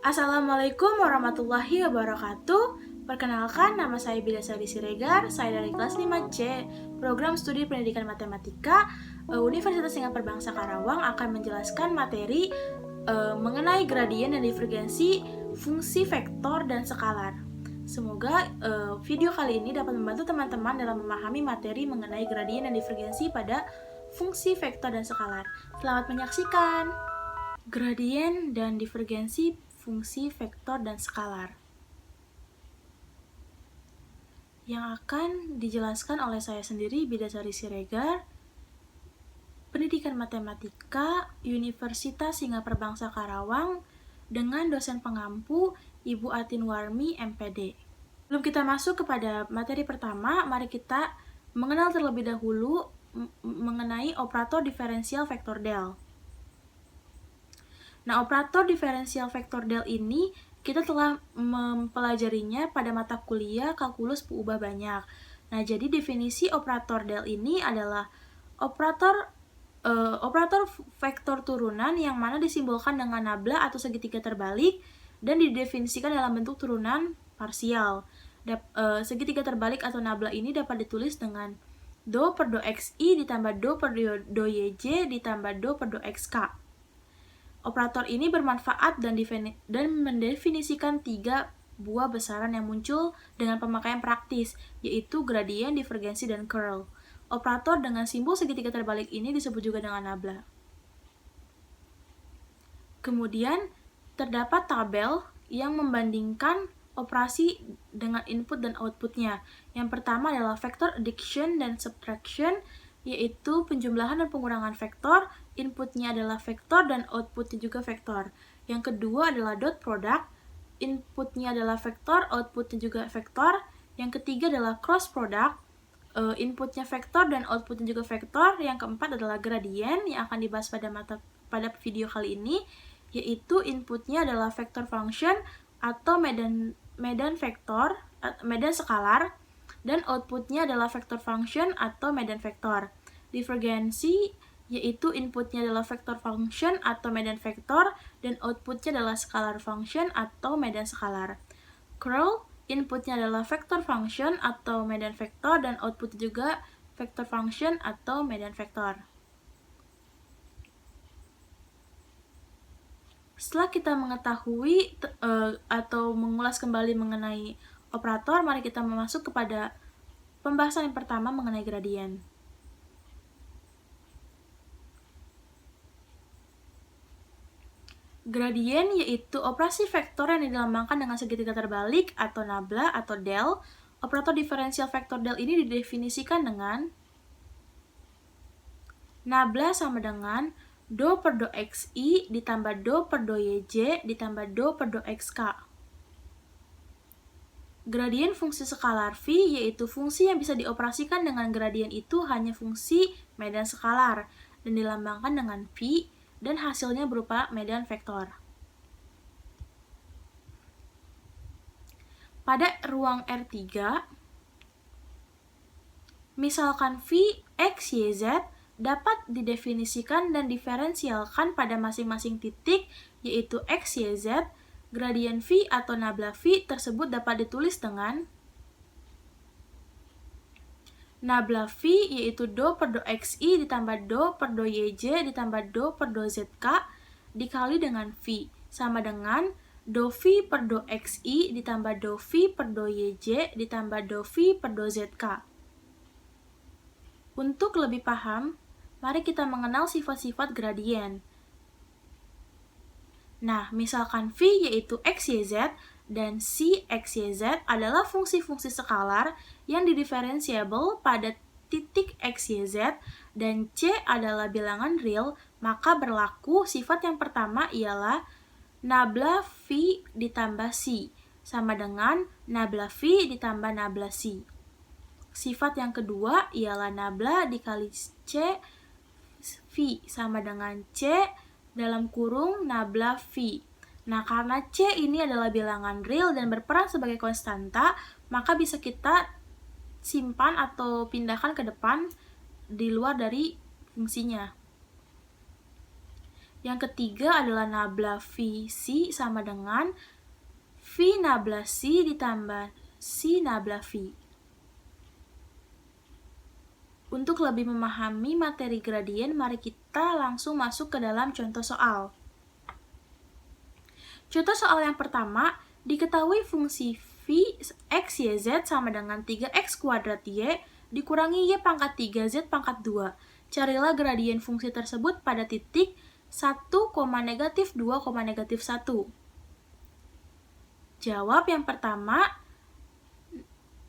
Assalamualaikum warahmatullahi wabarakatuh. Perkenalkan, nama saya Bilasari Siregar. Saya dari kelas 5C, Program Studi Pendidikan Matematika, Universitas Singapura Bangsa Karawang akan menjelaskan materi mengenai gradien dan divergensi fungsi vektor dan skalar. Semoga video kali ini dapat membantu teman-teman dalam memahami materi mengenai gradien dan divergensi pada fungsi vektor dan skalar. Selamat menyaksikan. Gradien dan divergensi fungsi vektor dan skalar yang akan dijelaskan oleh saya sendiri, Bidasari Siregar, Pendidikan Matematika, Universitas Singapura Bangsa Karawang, dengan dosen pengampu Ibu Atin Warmi, MPD. Sebelum kita masuk kepada materi pertama, mari kita mengenal terlebih dahulu mengenai operator diferensial vektor del. Nah, operator diferensial vektor del ini kita telah mempelajarinya pada mata kuliah kalkulus peubah banyak. Nah, jadi definisi operator del ini adalah operator vektor turunan yang mana disimbolkan dengan nabla atau segitiga terbalik dan didefinisikan dalam bentuk turunan parsial. Segitiga terbalik atau nabla ini dapat ditulis dengan do per do xi ditambah do per do yj ditambah do per do xk. Operator ini bermanfaat dan mendefinisikan tiga buah besaran yang muncul dengan pemakaian praktis, yaitu gradien, divergensi, dan curl. Operator dengan simbol segitiga terbalik ini disebut juga dengan nabla. Kemudian, terdapat tabel yang membandingkan operasi dengan input dan outputnya. Yang pertama adalah vector addition dan subtraction, yaitu penjumlahan dan pengurangan vektor, inputnya adalah vektor dan outputnya juga vektor. Yang kedua adalah dot product, inputnya adalah vektor, outputnya juga vektor. Yang ketiga adalah cross product, inputnya vektor dan outputnya juga vektor. Yang keempat adalah gradient yang akan dibahas pada video kali ini, yaitu inputnya adalah vector function atau medan vektor, medan skalar, dan outputnya adalah vector function atau medan vektor. Divergensi yaitu inputnya adalah vector function atau medan vektor dan outputnya adalah scalar function atau medan skalar. Curl, inputnya adalah vector function atau medan vektor dan outputnya juga vector function atau medan vektor. Setelah kita mengetahui atau mengulas kembali mengenai operator, mari kita masuk kepada pembahasan yang pertama mengenai gradien. Gradien yaitu operasi vektor yang dilambangkan dengan segitiga terbalik atau nabla atau del. Operator diferensial vektor del ini didefinisikan dengan nabla sama dengan do per do xi ditambah do per do yj ditambah do per do xk. Gradien fungsi skalar phi yaitu fungsi yang bisa dioperasikan dengan gradien itu hanya fungsi medan skalar dan dilambangkan dengan phi dan hasilnya berupa medan vektor. Pada ruang R3, misalkan phi x, y, z dapat didefinisikan dan diferensialkan pada masing-masing titik yaitu x, y, z. Gradien phi atau nabla phi tersebut dapat ditulis dengan nabla phi yaitu do per do xi ditambah do per do yj ditambah do per do zk dikali dengan phi sama dengan do phi per do xi ditambah do phi per do yj ditambah do phi per do zk. Untuk lebih paham, mari kita mengenal sifat-sifat gradien. Nah, misalkan phi yaitu x, y, z dan c, x, y, z adalah fungsi-fungsi skalar yang didiferensiable pada titik x, y, z dan c adalah bilangan real, maka berlaku sifat yang pertama ialah nabla phi ditambah c sama dengan nabla phi ditambah nabla c. Sifat yang kedua ialah nabla dikali c phi sama dengan c dalam kurung nabla phi. Nah, karena C ini adalah bilangan real dan berperan sebagai konstanta, maka bisa kita simpan atau pindahkan ke depan di luar dari fungsinya. Yang ketiga adalah nabla VC sama dengan V nabla C ditambah C nabla V. Untuk lebih memahami materi gradien, mari kita langsung masuk ke dalam contoh soal. Contoh soal yang pertama, diketahui fungsi V X, Y, Z sama dengan 3X kuadrat Y dikurangi Y pangkat 3, Z pangkat 2. Carilah gradien fungsi tersebut pada titik 1, negatif 2, negatif 1. Jawab yang pertama,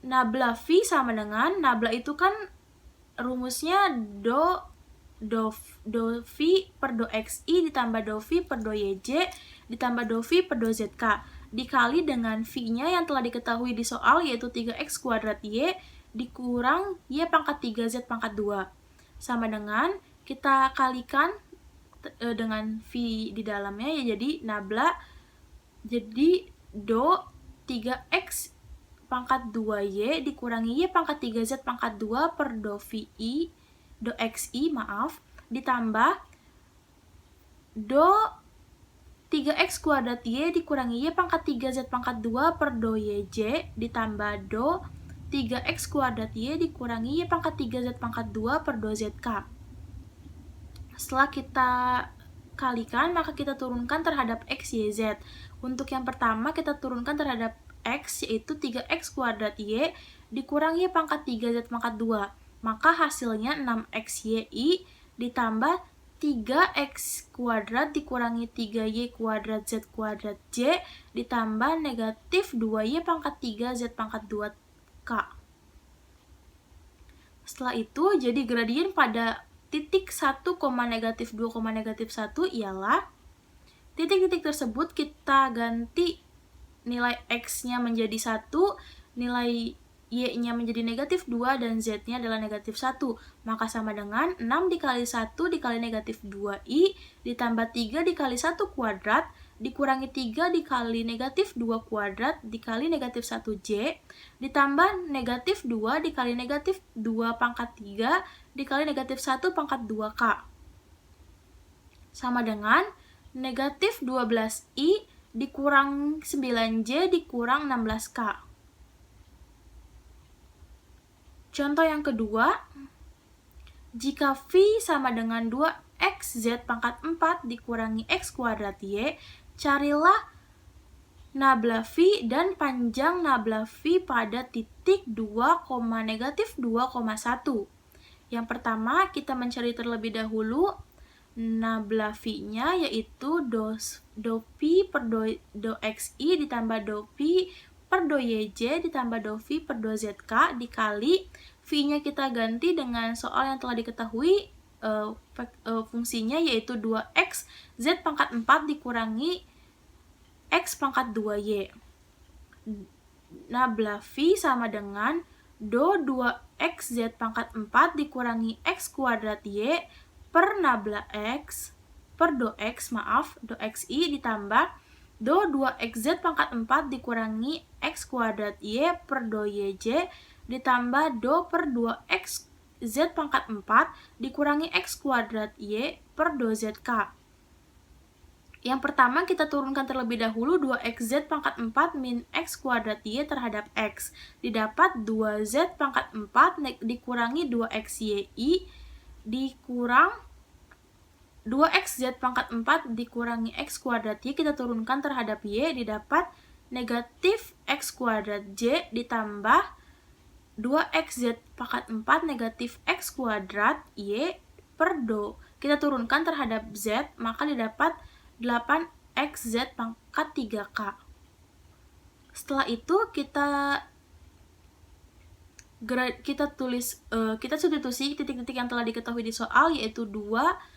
nabla V sama dengan, nabla itu kan rumusnya do V per do XI ditambah do V per do YJ ditambah do V per do ZK dikali dengan V-nya yang telah diketahui di soal yaitu 3X kuadrat Y dikurang Y pangkat 3 Z pangkat 2 sama dengan kita kalikan dengan V di dalamnya ya jadi nabla jadi do 3X pangkat 2Y dikurangi Y pangkat 3Z pangkat 2 per do XI ditambah do 3X kuadrat Y dikurangi Y pangkat 3Z pangkat 2 per do YJ ditambah do 3X kuadrat Y dikurangi Y pangkat 3Z pangkat 2 per do ZK. Setelah kita kalikan, maka kita turunkan terhadap X, Y, Z. Untuk yang pertama, kita turunkan terhadap X, yaitu 3X kuadrat Y dikurangi Y pangkat 3Z pangkat 2. Maka hasilnya 6XYI ditambah 3X kuadrat dikurangi 3Y kuadrat Z kuadrat J ditambah negatif 2Y pangkat 3 Z pangkat 2K. Setelah itu, jadi gradien pada titik 1, negatif 2, negatif 1 ialah titik-titik tersebut kita ganti nilai X-nya menjadi 1, nilai Y-nya menjadi negatif 2, dan Z-nya adalah negatif 1. Maka sama dengan 6 dikali 1 dikali negatif 2I ditambah 3 dikali 1 kuadrat dikurangi 3 dikali negatif 2 kuadrat dikali negatif 1J ditambah negatif 2 dikali negatif 2 pangkat 3 dikali negatif 1 pangkat 2K. Sama dengan negatif 12I dikurang 9J dikurang 16K. Contoh yang kedua, jika V sama dengan 2XZ pangkat 4 dikurangi X kuadrat Y, carilah nabla V dan panjang nabla V pada titik 2, negatif 2,1. Yang pertama, kita mencari terlebih dahulu nabla V-nya, yaitu do V per do XI ditambah do V per do YJ ditambah do V per do ZK dikali V-nya kita ganti dengan soal yang telah diketahui fungsinya yaitu 2X Z pangkat 4 dikurangi X pangkat 2Y. Nabla V sama dengan do 2X Z pangkat 4 dikurangi X kuadrat Y per nabla X per do XI ditambah do 2XZ pangkat 4 dikurangi X kuadrat Y per do YJ ditambah do per 2XZ pangkat 4 dikurangi X kuadrat Y per do ZK. Yang pertama kita turunkan terlebih dahulu 2XZ pangkat 4 min X kuadrat Y terhadap X. Didapat 2Z pangkat 4 dikurangi 2XYI dikurang 2XZ pangkat 4 dikurangi X kuadrat Y kita turunkan terhadap Y didapat negatif X kuadrat J ditambah 2XZ pangkat 4 negatif X kuadrat Y per do. Kita turunkan terhadap Z maka didapat 8XZ pangkat 3K. Setelah itu kita substitusi titik-titik yang telah diketahui di soal yaitu 2,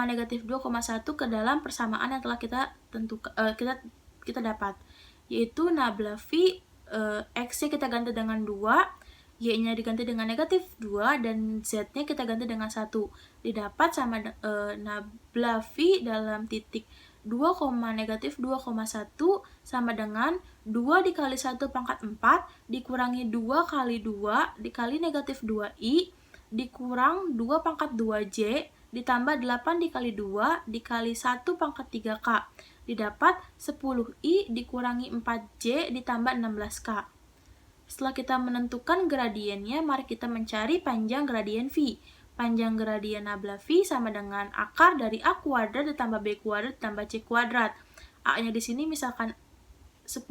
negatif 2,1 ke dalam persamaan yang telah kita dapat, yaitu nabla V X-nya kita ganti dengan 2, Y-nya diganti dengan negatif 2, dan Z-nya kita ganti dengan 1. Didapat sama nabla V dalam titik 2, negatif 2,1 sama dengan 2 dikali 1 pangkat 4 dikurangi 2 kali 2 dikali negatif 2I dikurang 2 pangkat 2J ditambah 8 dikali 2 dikali 1 pangkat 3K, didapat 10I dikurangi 4J ditambah 16K. Setelah kita menentukan gradiennya, mari kita mencari panjang gradien V. Panjang gradien nabla V sama dengan akar dari A kuadrat ditambah B kuadrat ditambah C kuadrat. A-nya di sini misalkan 10,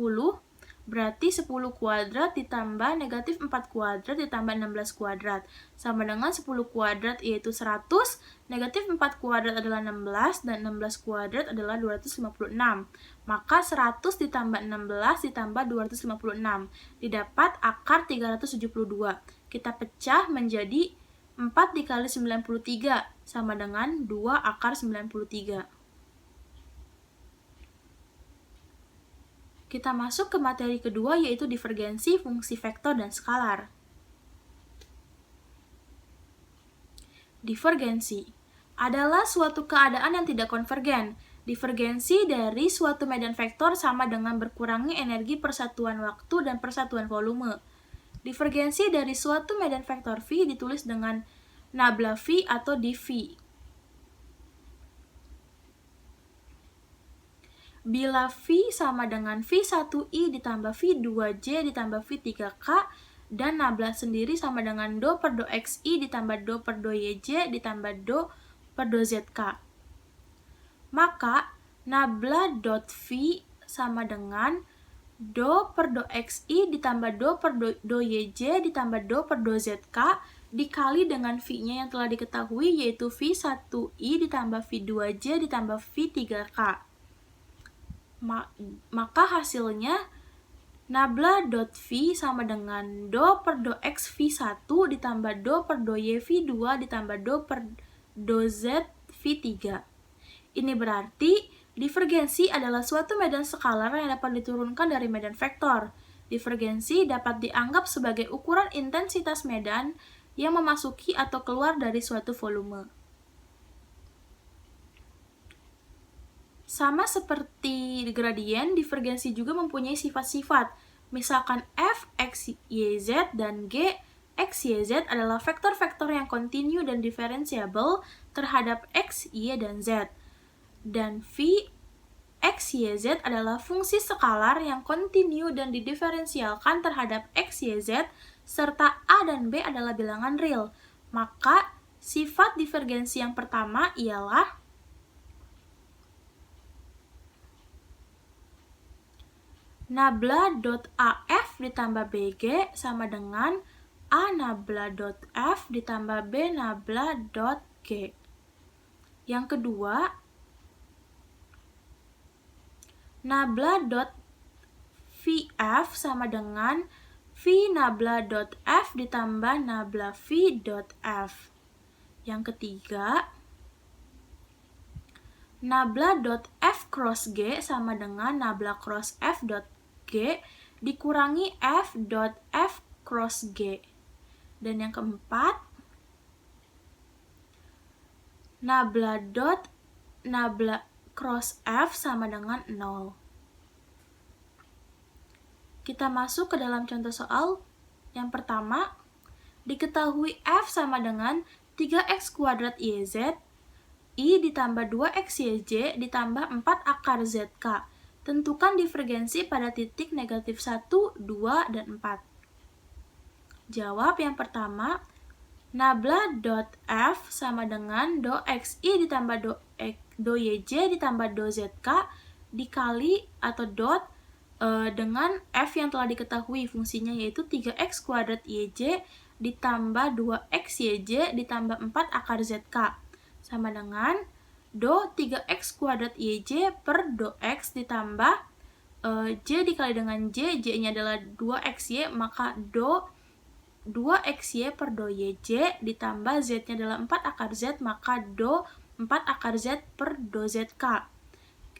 berarti 10 kuadrat ditambah negatif 4 kuadrat ditambah 16 kuadrat. Sama dengan 10 kuadrat yaitu 100, negatif 4 kuadrat adalah 16, dan 16 kuadrat adalah 256. Maka 100 ditambah 16 ditambah 256, didapat akar 372. Kita pecah menjadi 4 dikali 93, sama dengan 2 akar 93. Kita masuk ke materi kedua, yaitu divergensi fungsi vektor dan skalar. Divergensi adalah suatu keadaan yang tidak konvergen. Divergensi dari suatu medan vektor sama dengan berkurangnya energi persatuan waktu dan persatuan volume. Divergensi dari suatu medan vektor V ditulis dengan nabla V atau dV. Bila V sama dengan V1I ditambah V2J ditambah V3K, dan nabla sendiri sama dengan do per do XI ditambah do per do YJ ditambah do per do ZK. Maka nabla dot V sama dengan do per do XI ditambah do per do YJ ditambah do per do ZK dikali dengan V-nya yang telah diketahui, yaitu V1I ditambah V2J ditambah V3K. Maka hasilnya nabla dot V sama dengan do per do X V1 ditambah do per do Y V2 ditambah do per do Z V3. Ini berarti divergensi adalah suatu medan skalar yang dapat diturunkan dari medan vektor. Divergensi dapat dianggap sebagai ukuran intensitas medan yang memasuki atau keluar dari suatu volume. Sama seperti gradien, divergensi juga mempunyai sifat-sifat. Misalkan f, x, y, z, dan g, x, y, z adalah vektor-vektor yang kontinu dan diferensiabel terhadap x, y, dan z. Dan v, x, y, z adalah fungsi skalar yang kontinu dan didiferensialkan terhadap x, y, z, serta a dan b adalah bilangan real. Maka, sifat divergensi yang pertama ialah nabla dot AF ditambah BG sama dengan A nabla dot F ditambah B nabla dot G. Yang kedua, nabla dot VF sama dengan V nabla dot F ditambah nabla V dot F. Yang ketiga, nabla dot F cross G sama dengan nabla cross F dot G dikurangi F dot F cross G. Dan yang keempat, nabla dot nabla cross F sama dengan 0. Kita masuk ke dalam contoh soal. Yang pertama, diketahui F sama dengan 3x kuadrat YZ, I ditambah 2xyj ditambah 4 akar ZK. Tentukan divergensi pada titik negatif 1, 2, dan 4. Jawab yang pertama, nabla dot F sama dengan do xi ditambah do yj ditambah do zk dikali atau dot dengan F yang telah diketahui fungsinya, yaitu 3x kuadrat yj ditambah 2xyj ditambah 4 akar zk sama dengan do 3x kuadrat yj per do x ditambah j dikali dengan j, j-nya adalah 2xy, maka do 2xy per do yj ditambah z-nya adalah 4 akar z, maka do 4 akar z per do zk.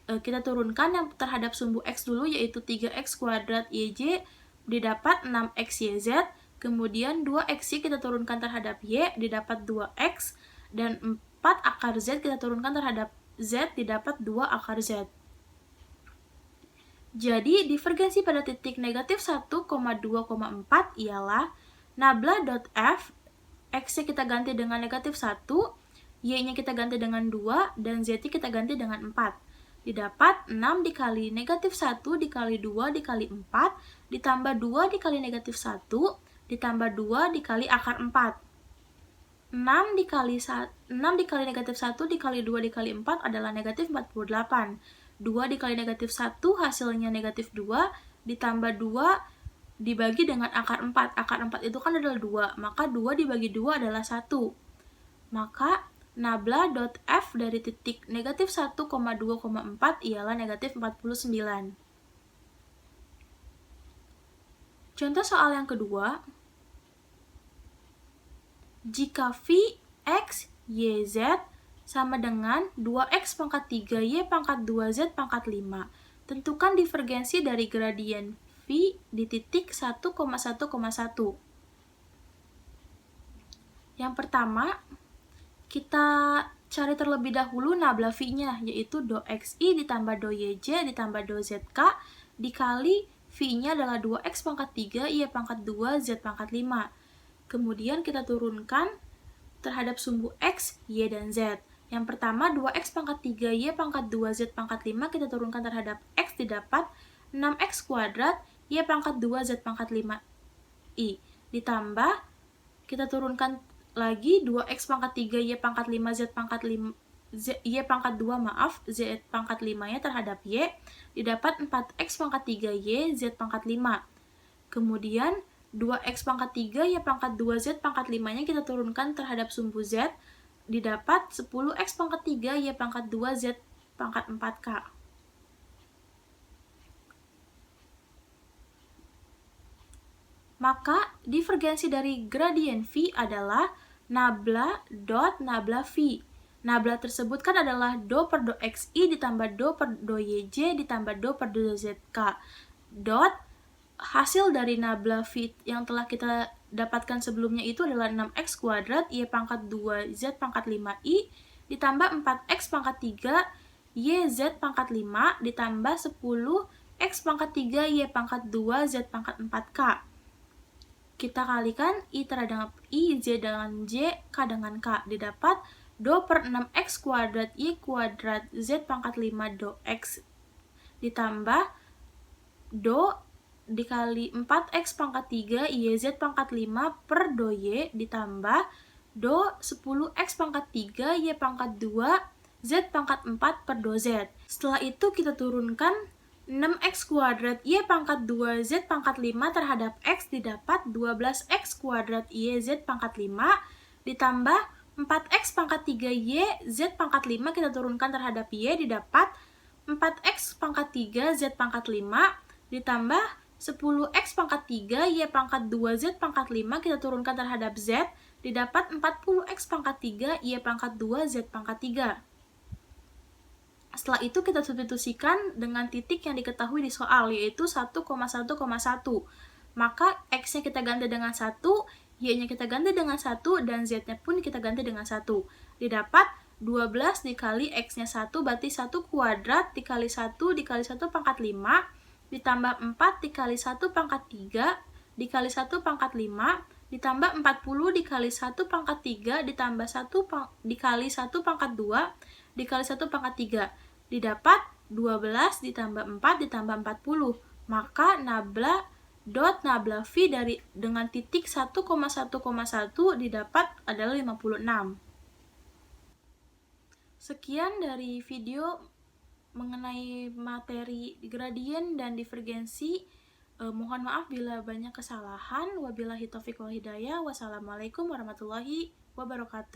Kita turunkan yang terhadap sumbu x dulu, yaitu 3x kuadrat yj didapat 6xyz, kemudian 2xy kita turunkan terhadap y didapat 2x, dan 4 akar z kita turunkan terhadap z didapat 2 akar z. Jadi divergensi pada titik negatif 1,2,4 ialah nabla dot f, x kita ganti dengan negatif 1, Y-nya kita ganti dengan 2, dan Z-nya kita ganti dengan 4. Didapat 6 dikali negatif 1 dikali 2 dikali 4, ditambah 2 dikali negatif 1, ditambah 2 dikali akar 4. 6 dikali negatif 1 dikali 2 dikali 4 adalah negatif 48. 2 dikali negatif 1 hasilnya negatif 2, ditambah 2 dibagi dengan akar 4. Akar 4 itu kan adalah 2, maka 2 dibagi 2 adalah 1. Maka nabla.f dari titik negatif 1,2,4 ialah negatif 49. Contoh soal yang kedua, jika phi x, y, z sama dengan 2x pangkat 3y pangkat 2z pangkat 5, tentukan divergensi dari gradien phi di titik 1,1,1. Yang pertama, kita cari terlebih dahulu nabla phi-nya, yaitu do xi ditambah do yj ditambah do zk dikali phi-nya adalah 2x pangkat 3, y pangkat 2, z pangkat 5. Kemudian kita turunkan terhadap sumbu x, y, dan z. Yang pertama, 2x pangkat 3, y pangkat 2, z pangkat 5, kita turunkan terhadap x, didapat 6x kuadrat, y pangkat 2, z pangkat 5, i. Ditambah, kita turunkan lagi 2x pangkat 3, y pangkat 5, z pangkat 5, y pangkat 2, z pangkat 5-nya terhadap y, didapat 4x pangkat 3y, z pangkat 5. Kemudian, 2x pangkat 3, y pangkat 2, z pangkat 5-nya kita turunkan terhadap sumbu z, didapat 10x pangkat 3, y pangkat 2, z pangkat 4k. Maka, divergensi dari gradien phi adalah nabla dot nabla phi. Nabla tersebut kan adalah do per do xi ditambah do per do yj ditambah do per do zk. Dot hasil dari nabla phi yang telah kita dapatkan sebelumnya itu adalah 6x kuadrat, y pangkat 2, z pangkat 5i, ditambah 4x pangkat 3, y z pangkat 5, ditambah 10x pangkat 3, y pangkat 2, z pangkat 4k. Kita kalikan i terhadap i, z dengan j, k dengan k. Didapat do per 6x kuadrat, y kuadrat, z pangkat 5 do x, ditambah do dikali 4x pangkat 3, y, z pangkat 5 per do y, ditambah do 10x pangkat 3, y pangkat 2, z pangkat 4 per do z. Setelah itu kita turunkan 6x kuadrat, y pangkat 2, z pangkat 5 terhadap x, didapat 12x kuadrat, y, z pangkat 5, ditambah 4x pangkat 3y, z pangkat 5 kita turunkan terhadap y, didapat 4x pangkat 3, z pangkat 5, ditambah 10x pangkat 3, y pangkat 2, z pangkat 5 kita turunkan terhadap z, didapat 40x pangkat 3, y pangkat 2, z pangkat 3. Setelah itu kita substitusikan dengan titik yang diketahui di soal, yaitu 1,1,1. Maka x-nya kita ganti dengan 1, y-nya kita ganti dengan 1, dan z-nya pun kita ganti dengan 1. Didapat 12 dikali x-nya 1, berarti 1 kuadrat dikali 1 dikali 1 pangkat 5, ditambah 4 dikali 1 pangkat 3, dikali 1 pangkat 5, ditambah 40 dikali 1 pangkat 3, ditambah 1 dikali 1 pangkat 2, dikali 1 pangkat 3. Didapat 12 ditambah 4 ditambah 40. Maka nabla dot nabla phi dengan titik 1,1,1 didapat adalah 56. Sekian dari video mengenai materi gradien dan divergensi. Mohon maaf bila banyak kesalahan. Wabillahi taufiq wal hidayah. Wassalamualaikum warahmatullahi wabarakatuh.